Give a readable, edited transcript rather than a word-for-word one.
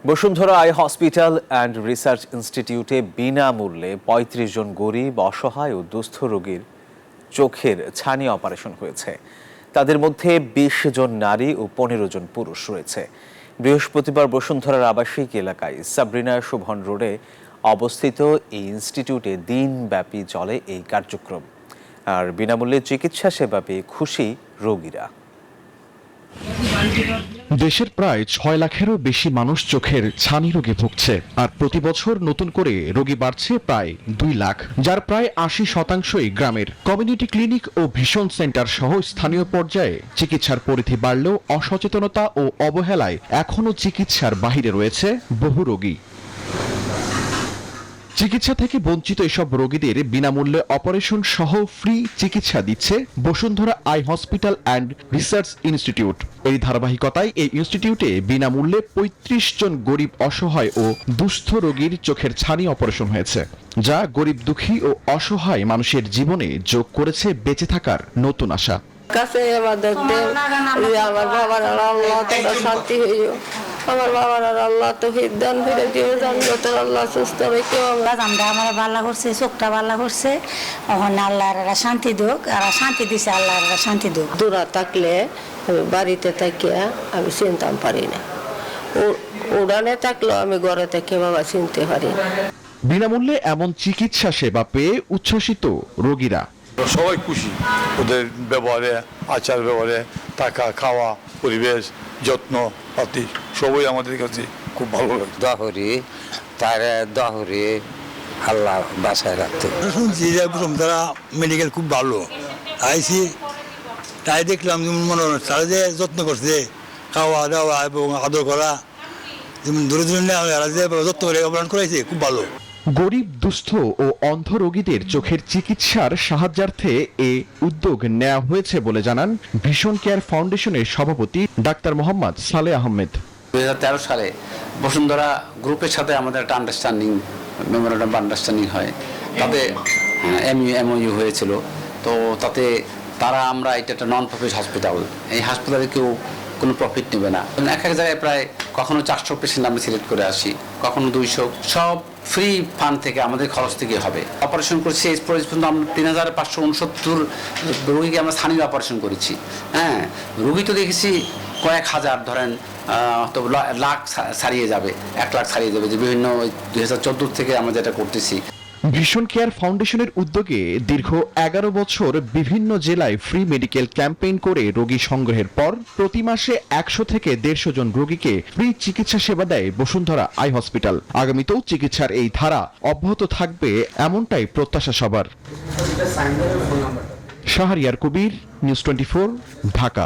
Bashundhara eye hospital and research ইনস্টিটিউটে বিনামূল্যে ৩৫ জন গরিব, অসহায় ও দুস্থ রোগীর চোখের ছানি অপারেশন হয়েছে। তাদের মধ্যে ২০ জন নারী ও ১৫ জন পুরুষ রয়েছে। বৃহস্পতিবার বসুন্ধরার আবাসিক এলাকায় সাবরিনা শোভন রোডে অবস্থিত এই ইনস্টিটিউটে দিনব্যাপী চলে এই কার্যক্রম। আর বিনামূল্যে চিকিৎসা সেবা পেয়ে খুশি রোগীরা। দেশের প্রায় ৬ লাখেরও বেশি মানুষ চোখের ছানি রোগে ভুগছে, আর প্রতি বছর নতুন করে রোগী বাড়ছে প্রায় ২ লাখ, যার প্রায় ৮০% গ্রামের। কমিউনিটি ক্লিনিক ও ভিশন সেন্টার সহ স্থানীয় পর্যায়ে চিকিৎসার পরিধি বাড়লেও অসচেতনতা ও অবহেলায় এখনও চিকিৎসার বাহিরে রয়েছে বহু রোগী। চিকিৎসা থেকে বঞ্চিত এসব রোগীদের বিনামূল্যে অপারেশন সহ ফ্রি চিকিৎসা দিচ্ছে Bashundhara eye hospital and research institute. এই ধারাবাহিকতায় এই ইনস্টিটিউটে বিনামূল্যে ৩৫ জন গরিব, অসহায় ও দুস্থ রোগীর চোখের ছানি অপারেশন হয়েছে, যা গরিব, দুঃখী ও অসহায় মানুষের জীবনে যোগ করেছে বেঁচে থাকার নতুন আশা। কাছে আমাদের আমার বাবার আল্লাহ তোরা শান্তি হইও, আমার বাবার আল্লাহ তো দান ফিরে দিও, জানবো তোর আল্লাহ সুস্থ রেখেও। আমরা আমার বাল্লা করছে, চোখটা বাল্লা করছে, ওখানে আল্লাহর শান্তি দুক, আর শান্তি দিছে আল্লাহর শান্তি দুক। দূরা থাকলে আমি বাড়িতে থাকিয়া আমি চিনতাম পারি না, উড়ানে থাকলেও আমি ঘরে থেকে বাবা চিনতে পারি না। বিনামূল্যে এমন চিকিৎসা সেবা পেয়ে উচ্ছ্বসিত রোগীরা। সবাই খুশি ওদের ব্যবহারে, আচার ব্যবহারে, থাকা, খাওয়া, পরিবেশ, যত্ন পাতি সবই আমাদের কাছে খুব ভালো লাগে। দহরি তারা দহরি আল্লাহ বাসায় রাখতে। শুনছি যে তারা মেডিকেল খুব ভালো, আইসি তাই দেখলাম যেমন মনে হয় তারা যে যত্ন করছে, খাওয়া দাওয়া এবং আদর করা, যেমন দূরে দূরে নেওয়া যে যত্ন করে অপারেশন করেছে, খুব ভালো। গরিব, দুস্থ ও অন্ধ রোগীদের চোখের চিকিৎসার সাহায্যার্থে এ উদ্যোগ নেওয়া হয়েছে বলে জানান ভিশন কেয়ার ফাউন্ডেশনের সভাপতি ডাক্তার মোহাম্মদ সালেহ আহমেদ। 2013 সালে বসুন্ধরা গ্রুপের সাথে আমাদের একটা মেমোরেন্ডাম আন্ডারস্ট্যান্ডিং হয়, তাতে এমওইউ হয়েছিল। তো তাতে আমরা এটা একটা নন প্রফিট হসপিটাল, এই হাসপাতালে কেউ কোনো প্রফিট নেবে না। এক এক জায়গায় প্রায় কখনো 400 পেশেন্ট আমরা সিলেক্ট করে আসি, কখনো 200, সব ফ্রি ফান্ড থেকে, আমাদের খরচ থেকে হবে। অপারেশন করছি এই পর্যন্ত আমরা 3569 রোগীকে আমরা স্থানীয় অপারেশন করেছি। হ্যাঁ, রোগী তো দেখেছি কয়েক হাজার, ধরেন তো লাখ ছাড়িয়ে যাবে, 1 লাখ ছাড়িয়ে যাবে, যে বিভিন্ন 2014 থেকে আমরা যেটা করতেছি। ভিশন কেয়ার ফাউন্ডেশনের উদ্যোগে দীর্ঘ 11 বছর বিভিন্ন জেলায় ফ্রি মেডিকেল ক্যাম্পেইন করে রোগী সংগ্রহের পর প্রতি মাসে 100 থেকে 150 জন রোগীকে ফ্রি চিকিৎসা সেবা দেয় বসুন্ধরা আই হসপিটাল। আগামীতেও চিকিৎসার এই ধারা অব্যাহত থাকবে, এমনটাই প্রত্যাশা সবার। শাহরিয়ার কবির, নিউজ 24, ঢাকা।